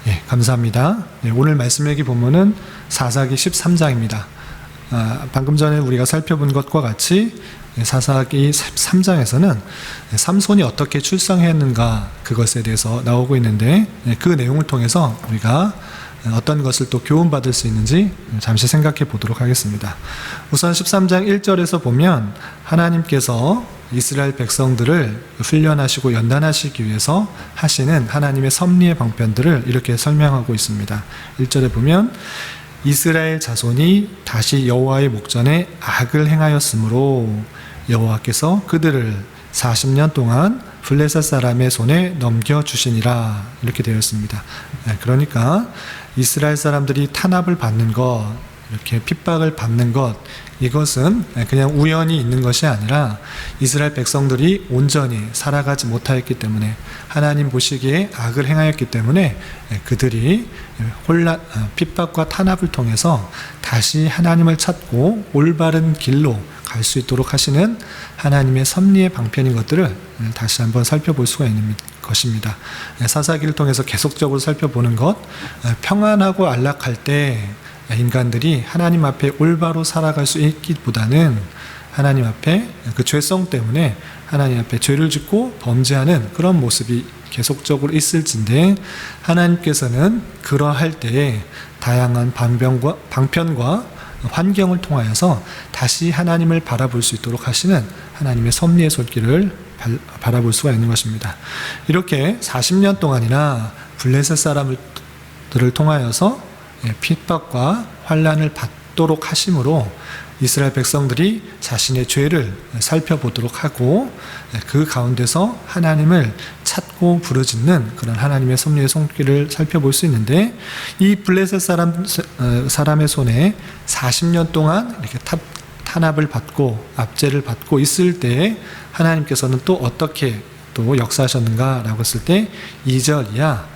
예, 감사합니다. 예, 오늘 말씀의 본문은 사사기 13장입니다. 방금 전에 우리가 살펴본 것과 같이 사사기 13장에서는 삼손이 어떻게 출생했는가 그것에 대해서 나오고 있는데, 그 내용을 통해서 우리가 어떤 것을 또 교훈받을 수 있는지 잠시 생각해 보도록 하겠습니다. 우선 13장 1절에서 보면 하나님께서 이스라엘 백성들을 훈련하시고 연단하시기 위해서 하시는 하나님의 섭리의 방편들을 이렇게 설명하고 있습니다. 1절에 보면 이스라엘 자손이 다시 여호와의 목전에 악을 행하였으므로 여호와께서 그들을 40년 동안 블레셋 사람의 손에 넘겨주시니라, 이렇게 되어 있습니다. 그러니까 이스라엘 사람들이 탄압을 받는 것, 이렇게 핍박을 받는 것, 이것은 그냥 우연히 있는 것이 아니라 이스라엘 백성들이 온전히 살아가지 못하였기 때문에, 하나님 보시기에 악을 행하였기 때문에 그들이 핍박과 탄압을 통해서 다시 하나님을 찾고 올바른 길로 갈 수 있도록 하시는 하나님의 섭리의 방편인 것들을 다시 한번 살펴볼 수가 있는 것입니다. 사사기를 통해서 계속적으로 살펴보는 것, 평안하고 안락할 때 인간들이 하나님 앞에 올바로 살아갈 수 있기보다는 하나님 앞에 그 죄성 때문에 하나님 앞에 죄를 짓고 범죄하는 그런 모습이 계속적으로 있을진데, 하나님께서는 그러할 때에 다양한 방편과 환경을 통하여서 다시 하나님을 바라볼 수 있도록 하시는 하나님의 섭리의 손길을 바라볼 수가 있는 것입니다. 이렇게 40년 동안이나 블레셋 사람들을 통하여서 핍박과 환난을 받도록 하심으로 이스라엘 백성들이 자신의 죄를 살펴보도록 하고, 그 가운데서 하나님을 찾고 부르짖는 그런 하나님의 섭리의 손길을 살펴볼 수 있는데, 이 블레셋 사람의 손에 40년 동안 이렇게 탄압을 받고 압제를 받고 있을 때에 하나님께서는 또 어떻게 또 역사하셨는가라고 했을 때 2절이야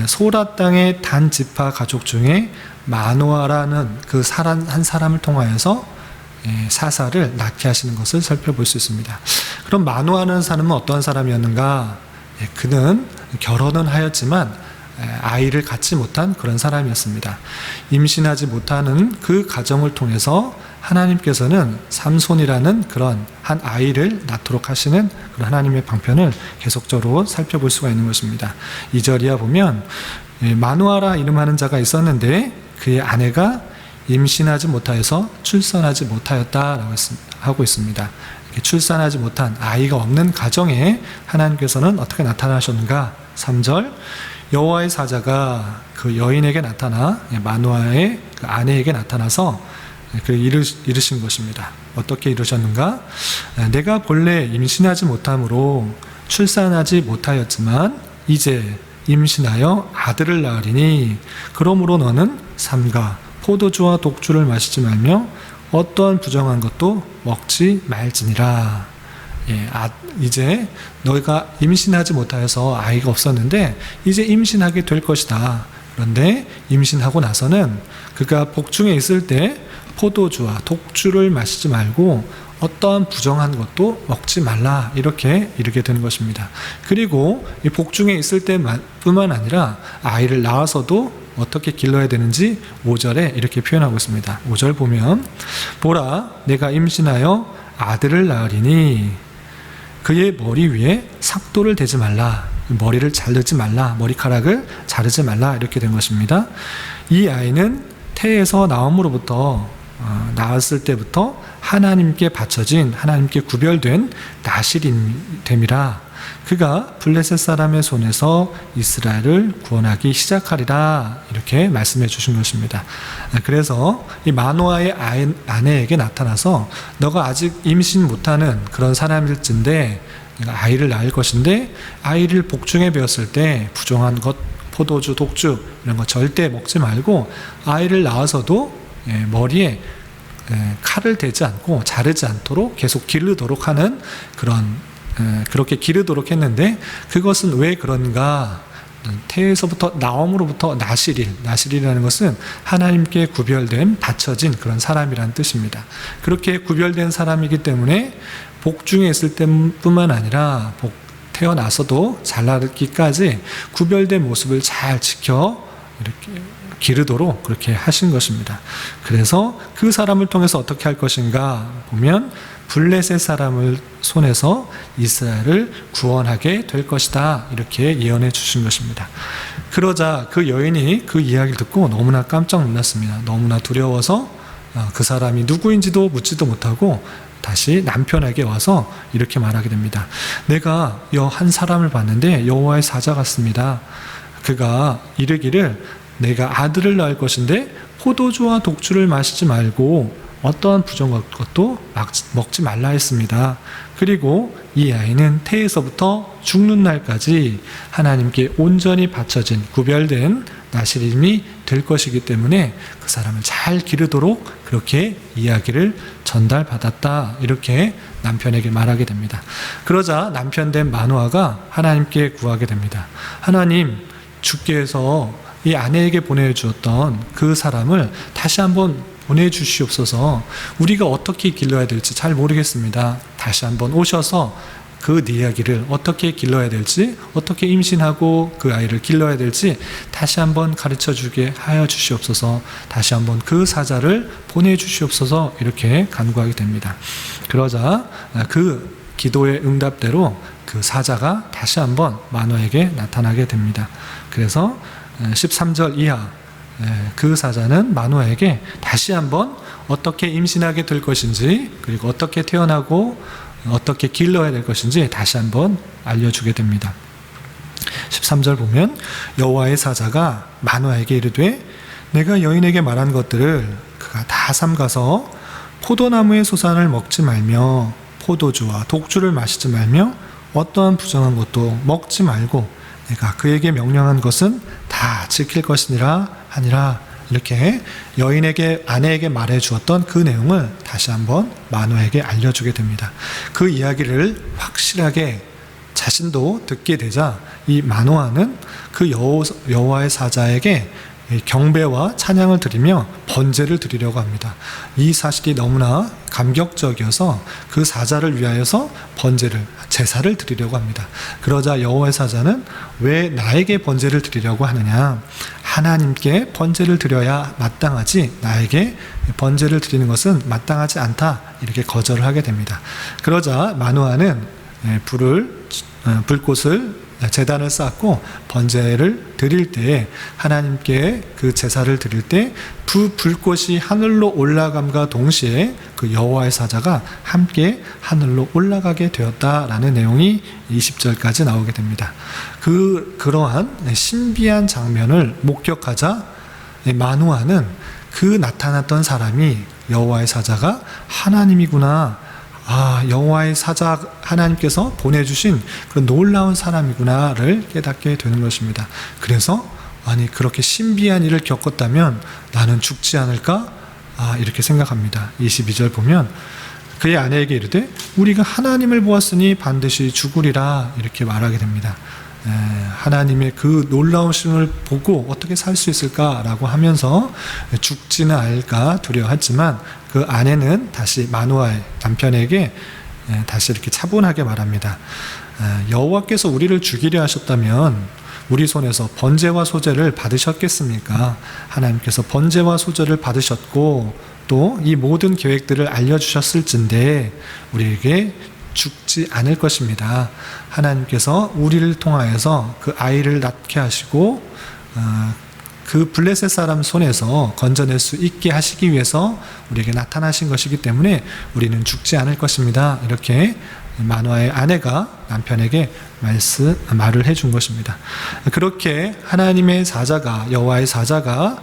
소라 땅의 단 지파 가족 중에 마노아라는 그 한 사람을 통하여서 사사를 낳게 하시는 것을 살펴볼 수 있습니다. 그럼 마노아라는 사람은 어떠한 사람이었는가? 그는 결혼은 하였지만 아이를 갖지 못한 그런 사람이었습니다. 임신하지 못하는 그 가정을 통해서 하나님께서는 삼손이라는 그런 한 아이를 낳도록 하시는 그런 하나님의 방편을 계속적으로 살펴볼 수가 있는 것입니다. 2절이야 보면 마누아라 이름하는 자가 있었는데 그의 아내가 임신하지 못하여서 출산하지 못하였다라고 하고 있습니다. 출산하지 못한 아이가 없는 가정에 하나님께서는 어떻게 나타나셨는가? 3절 여호와의 사자가 그 여인에게 나타나 마누아의 그 아내에게 나타나서 이르신 것입니다. 어떻게 이르셨는가? 내가 본래 임신하지 못함으로 출산하지 못하였지만 이제 임신하여 아들을 낳으리니 그러므로 너는 삼가 포도주와 독주를 마시지 말며 어떠한 부정한 것도 먹지 말지니라. 이제 너희가 임신하지 못하여서 아이가 없었는데 이제 임신하게 될 것이다. 그런데 임신하고 나서는 그가 복중에 있을 때 포도주와 독주를 마시지 말고 어떠한 부정한 것도 먹지 말라, 이렇게 이르게 되는 것입니다. 그리고 이 복중에 있을 때뿐만 아니라 아이를 낳아서도 어떻게 길러야 되는지 5절에 이렇게 표현하고 있습니다. 5절 보면 보라 내가 임신하여 아들을 낳으리니 그의 머리 위에 삭도를 대지 말라, 머리를 자르지 말라, 머리카락을 자르지 말라, 이렇게 된 것입니다. 이 아이는 태에서 나왔을 때부터 하나님께 바쳐진, 하나님께 구별된 나실인됨이라. 그가 블레셋 사람의 손에서 이스라엘을 구원하기 시작하리라, 이렇게 말씀해 주신 것입니다. 그래서 이 마노아의 아내에게 나타나서 너가 아직 임신 못하는 그런 사람일진데 아이를 낳을 것인데 아이를 복중에 배웠을 때 부정한 것, 포도주, 독주 이런 거 절대 먹지 말고 아이를 낳아서도 머리에 칼을 대지 않고 자르지 않도록 계속 기르도록 하는 그렇게 기르도록 했는데, 그것은 왜 그런가? 태에서부터 나옴으로부터 나실이라는 것은 하나님께 구별된 바쳐진 그런 사람이라는 뜻입니다. 그렇게 구별된 사람이기 때문에 복중에 있을 때뿐만 아니라 태어나서도 자라기까지 구별된 모습을 잘 지켜 이렇게 기르도록 그렇게 하신 것입니다. 그래서 그 사람을 통해서 어떻게 할 것인가 보면 블레셋 사람을 손에서 이스라엘을 구원하게 될 것이다, 이렇게 예언해 주신 것입니다. 그러자 그 여인이 그 이야기를 듣고 너무나 깜짝 놀랐습니다. 너무나 두려워서 그 사람이 누구인지도 묻지도 못하고 다시 남편에게 와서 이렇게 말하게 됩니다. 내가 한 사람을 봤는데 여호와의 사자 같습니다. 그가 이르기를 내가 아들을 낳을 것인데 포도주와 독주를 마시지 말고 어떠한 부정한 것도 먹지 말라 했습니다. 그리고 이 아이는 태에서부터 죽는 날까지 하나님께 온전히 바쳐진 구별된 나실임이 될 것이기 때문에 그 사람을 잘 기르도록 그렇게 이야기를 전달받았다, 이렇게 남편에게 말하게 됩니다. 그러자 남편 된 마노아가 하나님께 구하게 됩니다. 하나님, 주께서 이 아내에게 보내주었던 그 사람을 다시 한번 보내주시옵소서. 우리가 어떻게 길러야 될지 잘 모르겠습니다. 다시 한번 오셔서 그 이야기를 어떻게 길러야 될지, 어떻게 임신하고 그 아이를 길러야 될지 다시 한번 가르쳐 주게 하여 주시옵소서. 다시 한번 그 사자를 보내주시옵소서, 이렇게 간구하게 됩니다. 그러자 그 기도의 응답대로 그 사자가 다시 한번 마노아에게 나타나게 됩니다. 그래서 13절 이하 그 사자는 마노아에게 다시 한번 어떻게 임신하게 될 것인지, 그리고 어떻게 태어나고 어떻게 길러야 될 것인지 다시 한번 알려주게 됩니다. 13절 보면 여호와의 사자가 마노아에게 이르되 내가 여인에게 말한 것들을 그가 다 삼가서 포도나무의 소산을 먹지 말며 포도주와 독주를 마시지 말며 어떠한 부정한 것도 먹지 말고 내가 그에게 명령한 것은 다 지킬 것이니라 하니라, 이렇게 여인에게, 아내에게 말해 주었던 그 내용을 다시 한번 마노아에게 알려주게 됩니다. 그 이야기를 확실하게 자신도 듣게 되자 이 마노아는 그 여호와의 사자에게 경배와 찬양을 드리며 번제를 드리려고 합니다. 이 사실이 너무나 감격적이어서 그 사자를 위하여서 번제를, 제사를 드리려고 합니다. 그러자 여호와의 사자는 왜 나에게 번제를 드리려고 하느냐? 하나님께 번제를 드려야 마땅하지 나에게 번제를 드리는 것은 마땅하지 않다, 이렇게 거절을 하게 됩니다. 그러자 마노아는 불꽃을 제단을 쌓고 번제를 드릴 때, 하나님께 그 제사를 드릴 때 불꽃이 하늘로 올라감과 동시에 그 여호와의 사자가 함께 하늘로 올라가게 되었다라는 내용이 20절까지 나오게 됩니다. 그러한 신비한 장면을 목격하자 마노아는 그 나타났던 사람이, 여호와의 사자가 하나님이구나, 여호와의 사자, 하나님께서 보내주신 그 놀라운 사람이구나를 깨닫게 되는 것입니다. 그래서 그렇게 신비한 일을 겪었다면 나는 죽지 않을까? 이렇게 생각합니다. 22절 보면 그의 아내에게 이르되 우리가 하나님을 보았으니 반드시 죽으리라, 이렇게 말하게 됩니다. 하나님의 그 놀라우심을 보고 어떻게 살 수 있을까라고 하면서 죽지는 않을까 두려워하지만, 그 아내는 다시 마노아의 남편에게 다시 이렇게 차분하게 말합니다. 여호와께서 우리를 죽이려 하셨다면 우리 손에서 번제와 소제를 받으셨겠습니까? 하나님께서 번제와 소제를 받으셨고 또 이 모든 계획들을 알려주셨을진데 우리에게 죽지 않을 것입니다. 하나님께서 우리를 통하여서 그 아이를 낳게 하시고 그 블레셋 사람 손에서 건져낼 수 있게 하시기 위해서 우리에게 나타나신 것이기 때문에 우리는 죽지 않을 것입니다. 이렇게 마노아의 아내가 남편에게 말을 해준 것입니다. 그렇게 하나님의 사자가, 여호와의 사자가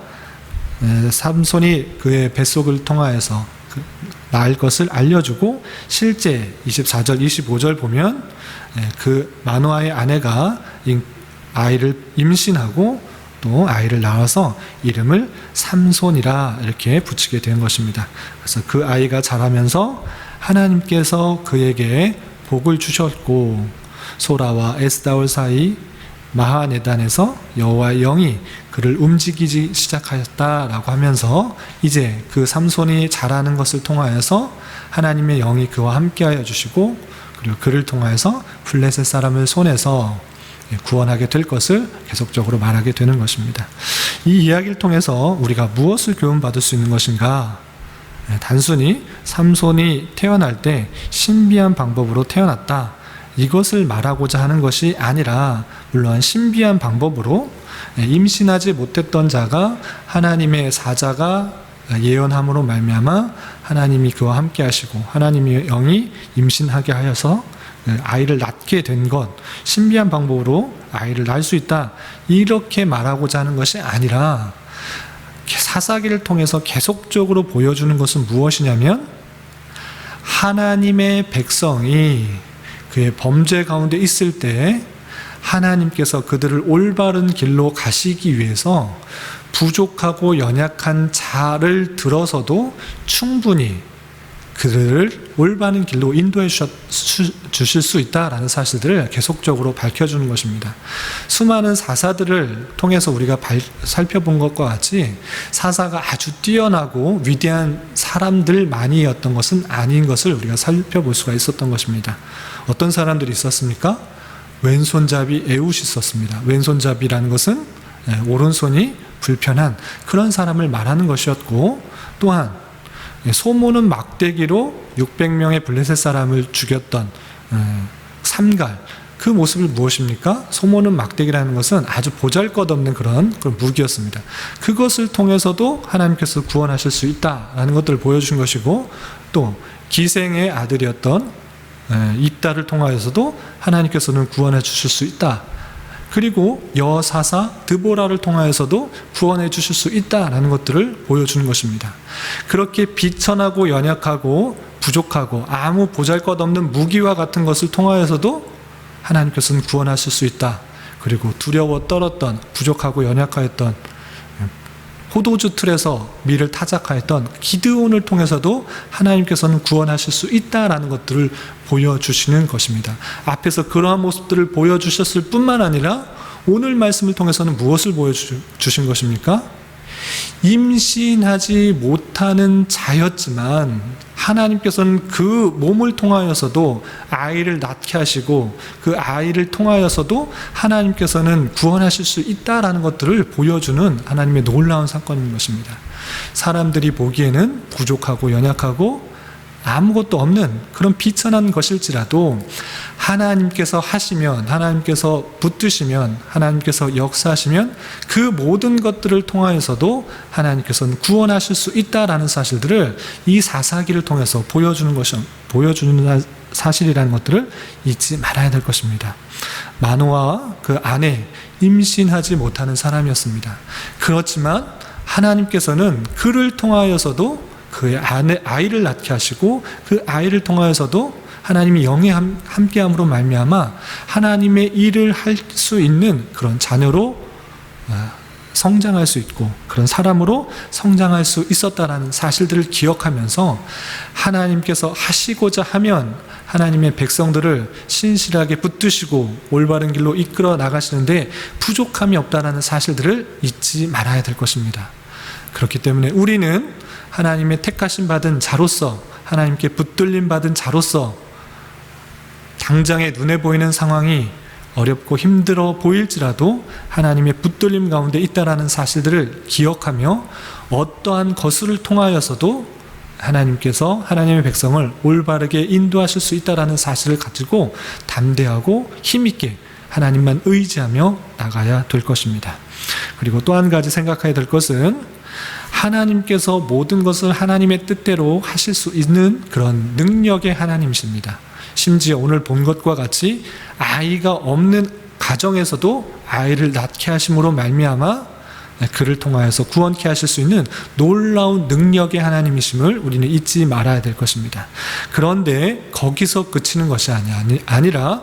삼손이 그의 뱃속을 통하여서 낳을 것을 알려주고, 실제 24절 25절 보면 그 마노아의 아내가 아이를 임신하고 또 아이를 낳아서 이름을 삼손이라 이렇게 붙이게 된 것입니다. 그래서 그 아이가 자라면서 하나님께서 그에게 복을 주셨고 소라와 에스다올 사이 마하네단에서 여호와의 영이 그를 움직이기 시작하였다라고 하면서 이제 그 삼손이 자라는 것을 통하여서 하나님의 영이 그와 함께하여 주시고 그리고 그를 통하여서 블레셋 사람을 손에서 구원하게 될 것을 계속적으로 말하게 되는 것입니다. 이 이야기를 통해서 우리가 무엇을 교훈받을 수 있는 것인가? 단순히 삼손이 태어날 때 신비한 방법으로 태어났다, 이것을 말하고자 하는 것이 아니라, 물론 신비한 방법으로 임신하지 못했던 자가 하나님의 사자가 예언함으로 말미암아 하나님이 그와 함께 하시고 하나님의 영이 임신하게 하여서 아이를 낳게 된 것, 신비한 방법으로 아이를 낳을 수 있다, 이렇게 말하고자 하는 것이 아니라 사사기를 통해서 계속적으로 보여주는 것은 무엇이냐면, 하나님의 백성이 그의 범죄 가운데 있을 때 하나님께서 그들을 올바른 길로 가시기 위해서 부족하고 연약한 자를 들어서도 충분히 그들을 올바른 길로 인도해 주실 수 있다라는 사실들을 계속적으로 밝혀주는 것입니다. 수많은 사사들을 통해서 우리가 살펴본 것과 같이 사사가 아주 뛰어나고 위대한 사람들만이었던 것은 아닌 것을 우리가 살펴볼 수가 있었던 것입니다. 어떤 사람들이 있었습니까? 왼손잡이 에훗이 있었습니다. 왼손잡이라는 것은 오른손이 불편한 그런 사람을 말하는 것이었고, 또한 소모는 막대기로 600명의 블레셋 사람을 죽였던 삼갈, 그 모습을 무엇입니까? 소모는 막대기라는 것은 아주 보잘것없는 그런 무기였습니다. 그것을 통해서도 하나님께서 구원하실 수 있다라는 것들을 보여준 것이고, 또 기생의 아들이었던 입다를 통하여서도 하나님께서는 구원해 주실 수 있다, 그리고 여사사 드보라를 통하여서도 구원해 주실 수 있다라는 것들을 보여주는 것입니다. 그렇게 비천하고 연약하고 부족하고 아무 보잘것없는 무기와 같은 것을 통하여서도 하나님께서는 구원하실 수 있다. 그리고 두려워 떨었던, 부족하고 연약하였던, 포도주 틀에서 밀을 타작하였던 기드온을 통해서도 하나님께서는 구원하실 수 있다라는 것들을 보여주시는 것입니다. 앞에서 그러한 모습들을 보여주셨을 뿐만 아니라 오늘 말씀을 통해서는 무엇을 보여주신 것입니까? 임신하지 못하는 자였지만 하나님께서는 그 몸을 통하여서도 아이를 낳게 하시고, 그 아이를 통하여서도 하나님께서는 구원하실 수 있다라는 것들을 보여주는 하나님의 놀라운 사건인 것입니다. 사람들이 보기에는 부족하고 연약하고 아무것도 없는 그런 비천한 것일지라도 하나님께서 하시면, 하나님께서 붙드시면, 하나님께서 역사하시면 그 모든 것들을 통하여서도 하나님께서는 구원하실 수 있다라는 사실들을 이 사사기를 통해서 보여주는 사실이라는 것들을 잊지 말아야 될 것입니다. 마노아와 그 아내, 임신하지 못하는 사람이었습니다. 그렇지만 하나님께서는 그를 통하여서도 그의 아이를 낳게 하시고, 그 아이를 통하여서도 하나님이 영에 함께함으로 말미암아 하나님의 일을 할 수 있는 그런 자녀로 성장할 수 있고, 그런 사람으로 성장할 수 있었다라는 사실들을 기억하면서 하나님께서 하시고자 하면 하나님의 백성들을 신실하게 붙드시고 올바른 길로 이끌어 나가시는데 부족함이 없다라는 사실들을 잊지 말아야 될 것입니다. 그렇기 때문에 우리는 하나님의 택하심 받은 자로서, 하나님께 붙들림 받은 자로서 당장에 눈에 보이는 상황이 어렵고 힘들어 보일지라도 하나님의 붙들림 가운데 있다라는 사실들을 기억하며 어떠한 것을 통하여서도 하나님께서 하나님의 백성을 올바르게 인도하실 수 있다라는 사실을 가지고 담대하고 힘있게 하나님만 의지하며 나가야 될 것입니다. 그리고 또 한 가지 생각해야 될 것은, 하나님께서 모든 것을 하나님의 뜻대로 하실 수 있는 그런 능력의 하나님이십니다. 심지어 오늘 본 것과 같이 아이가 없는 가정에서도 아이를 낳게 하심으로 말미암아 그를 통하여서 구원케 하실 수 있는 놀라운 능력의 하나님이심을 우리는 잊지 말아야 될 것입니다. 그런데 거기서 그치는 것이 아니라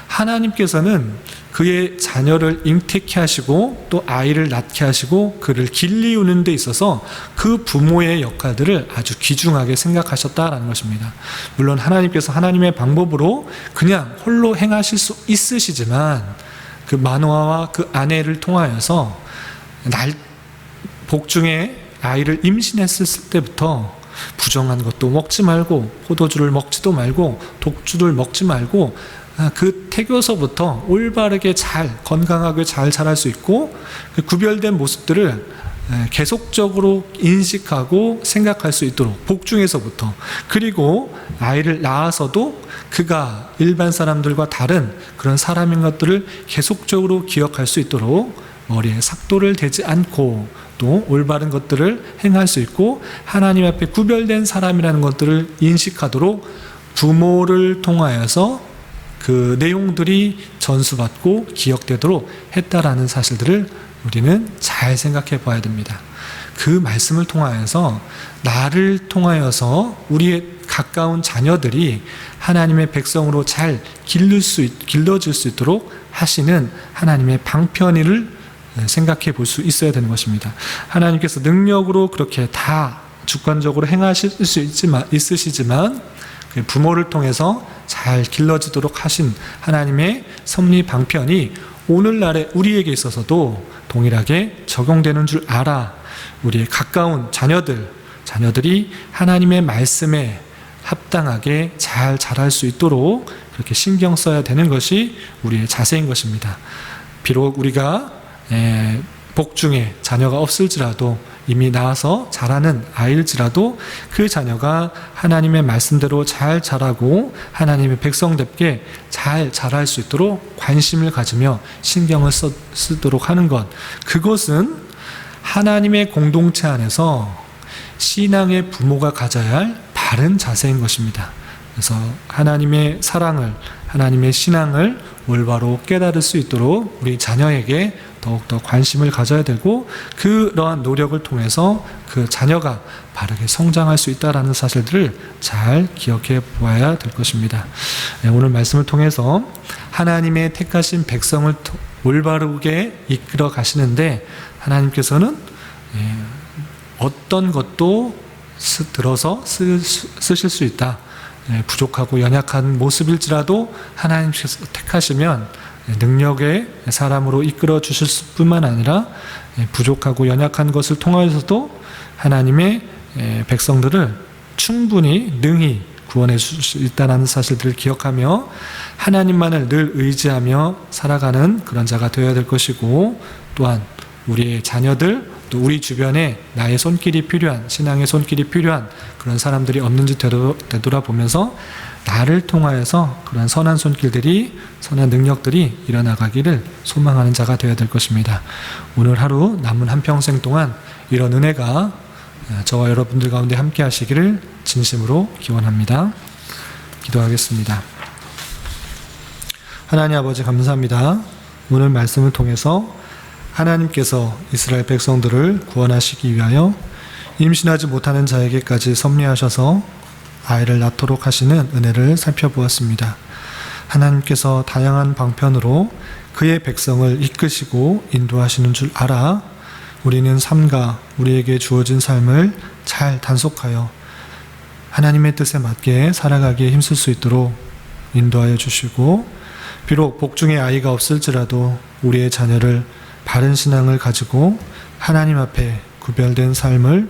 하나님께서는 그의 자녀를 잉태케 하시고 또 아이를 낳게 하시고 그를 길리우는 데 있어서 그 부모의 역할들을 아주 귀중하게 생각하셨다라는 것입니다. 물론 하나님께서 하나님의 방법으로 그냥 홀로 행하실 수 있으시지만, 그 마노아와 그 아내를 통하여서 복중에 아이를 임신했을 때부터 부정한 것도 먹지 말고 포도주를 먹지도 말고 독주를 먹지 말고 그 태교서부터 올바르게 잘 건강하게 잘 자랄 수 있고 그 구별된 모습들을 계속적으로 인식하고 생각할 수 있도록 복중에서부터, 그리고 아이를 낳아서도 그가 일반 사람들과 다른 그런 사람인 것들을 계속적으로 기억할 수 있도록 머리에 삭도를 대지 않고 또 올바른 것들을 행할 수 있고 하나님 앞에 구별된 사람이라는 것들을 인식하도록 부모를 통하여서 그 내용들이 전수받고 기억되도록 했다라는 사실들을 우리는 잘 생각해 봐야 됩니다. 그 말씀을 통하여서 나를 통하여서 우리의 가까운 자녀들이 하나님의 백성으로 잘 길러질 수 있도록 하시는 하나님의 방편을 생각해 볼 수 있어야 되는 것입니다. 하나님께서 능력으로 그렇게 다 주권적으로 행하실 수 있으시지만 부모를 통해서 잘 길러지도록 하신 하나님의 섭리 방편이 오늘날의 우리에게 있어서도 동일하게 적용되는 줄 알아 우리의 가까운 자녀들이 하나님의 말씀에 합당하게 잘 자랄 수 있도록 그렇게 신경 써야 되는 것이 우리의 자세인 것입니다. 비록 우리가 복중에 자녀가 없을지라도 이미 낳아서 자라는 아이일지라도 그 자녀가 하나님의 말씀대로 잘 자라고 하나님의 백성답게 잘 자랄 수 있도록 관심을 가지며 신경을 쓰도록 하는 것, 그것은 하나님의 공동체 안에서 신앙의 부모가 가져야 할 바른 자세인 것입니다. 그래서 하나님의 사랑을, 하나님의 신앙을 올바로 깨달을 수 있도록 우리 자녀에게 더욱더 관심을 가져야 되고 그러한 노력을 통해서 그 자녀가 바르게 성장할 수 있다는 사실들을 잘 기억해 보아야 될 것입니다. 오늘 말씀을 통해서 하나님의 택하신 백성을 올바르게 이끌어 가시는데 하나님께서는 어떤 것도 들어서 쓰실 수 있다. 부족하고 연약한 모습일지라도 하나님께서 택하시면 능력의 사람으로 이끌어 주실 뿐만 아니라 부족하고 연약한 것을 통하여서도 하나님의 백성들을 충분히 능히 구원해 줄 수 있다는 사실들을 기억하며 하나님만을 늘 의지하며 살아가는 그런 자가 되어야 될 것이고, 또한 우리의 자녀들 또 우리 주변에 나의 손길이 필요한, 신앙의 손길이 필요한 그런 사람들이 없는지 되돌아보면서 나를 통하여서 그런 선한 손길들이, 선한 능력들이 일어나가기를 소망하는 자가 되어야 될 것입니다. 오늘 하루 남은 한평생 동안 이런 은혜가 저와 여러분들 가운데 함께 하시기를 진심으로 기원합니다. 기도하겠습니다. 하나님 아버지 감사합니다. 오늘 말씀을 통해서 하나님께서 이스라엘 백성들을 구원하시기 위하여 임신하지 못하는 자에게까지 섭리하셔서 아이를 낳도록 하시는 은혜를 살펴보았습니다. 하나님께서 다양한 방편으로 그의 백성을 이끄시고 인도하시는 줄 알아 우리는 삶과 우리에게 주어진 삶을 잘 단속하여 하나님의 뜻에 맞게 살아가기에 힘쓸 수 있도록 인도하여 주시고, 비록 복중에 아이가 없을지라도 우리의 자녀를 바른 신앙을 가지고 하나님 앞에 구별된 삶을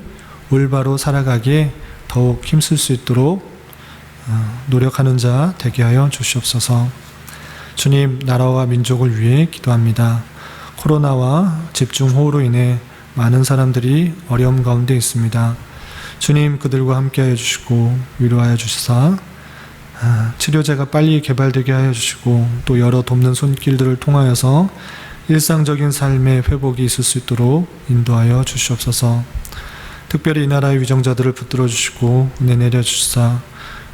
올바로 살아가기에 더욱 힘쓸 수 있도록 노력하는 자 되게 하여 주시옵소서. 주님, 나라와 민족을 위해 기도합니다. 코로나와 집중호우로 인해 많은 사람들이 어려움 가운데 있습니다. 주님, 그들과 함께하여 주시고 위로하여 주시사 치료제가 빨리 개발되게 하여 주시고 또 여러 돕는 손길들을 통하여서 일상적인 삶의 회복이 있을 수 있도록 인도하여 주시옵소서. 특별히 이 나라의 위정자들을 붙들어 주시고 은혜 내려 주시사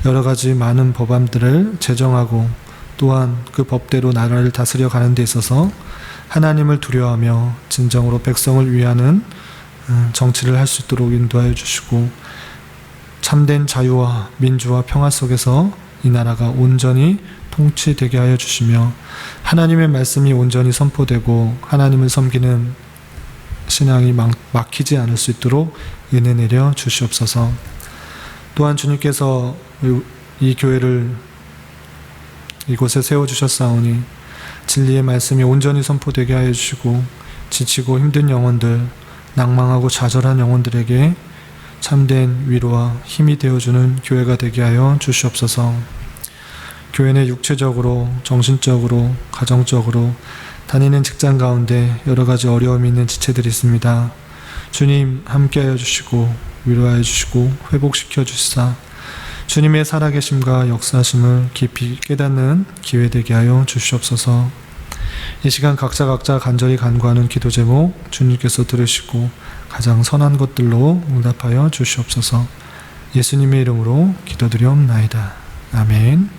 여러 가지 많은 법안들을 제정하고 또한 그 법대로 나라를 다스려 가는 데 있어서 하나님을 두려워하며 진정으로 백성을 위하는 정치를 할 수 있도록 인도하여 주시고, 참된 자유와 민주와 평화 속에서 이 나라가 온전히 통치되게 하여 주시며 하나님의 말씀이 온전히 선포되고 하나님을 섬기는 신앙이 막히지 않을 수 있도록 은혜 내려 주시옵소서. 또한 주님께서 이 교회를 이곳에 세워주셨사오니 진리의 말씀이 온전히 선포되게 하여 주시고 지치고 힘든 영혼들, 낭망하고 좌절한 영혼들에게 참된 위로와 힘이 되어주는 교회가 되게 하여 주시옵소서. 교회 내 육체적으로, 정신적으로, 가정적으로 다니는 직장 가운데 여러 가지 어려움이 있는 지체들이 있습니다. 주님 함께하여 주시고 위로하여 주시고 회복시켜 주시사 주님의 살아계심과 역사심을 깊이 깨닫는 기회 되게 하여 주시옵소서. 이 시간 각자 간절히 간구하는 기도 제목 주님께서 들으시고 가장 선한 것들로 응답하여 주시옵소서. 예수님의 이름으로 기도드리옵나이다. 아멘.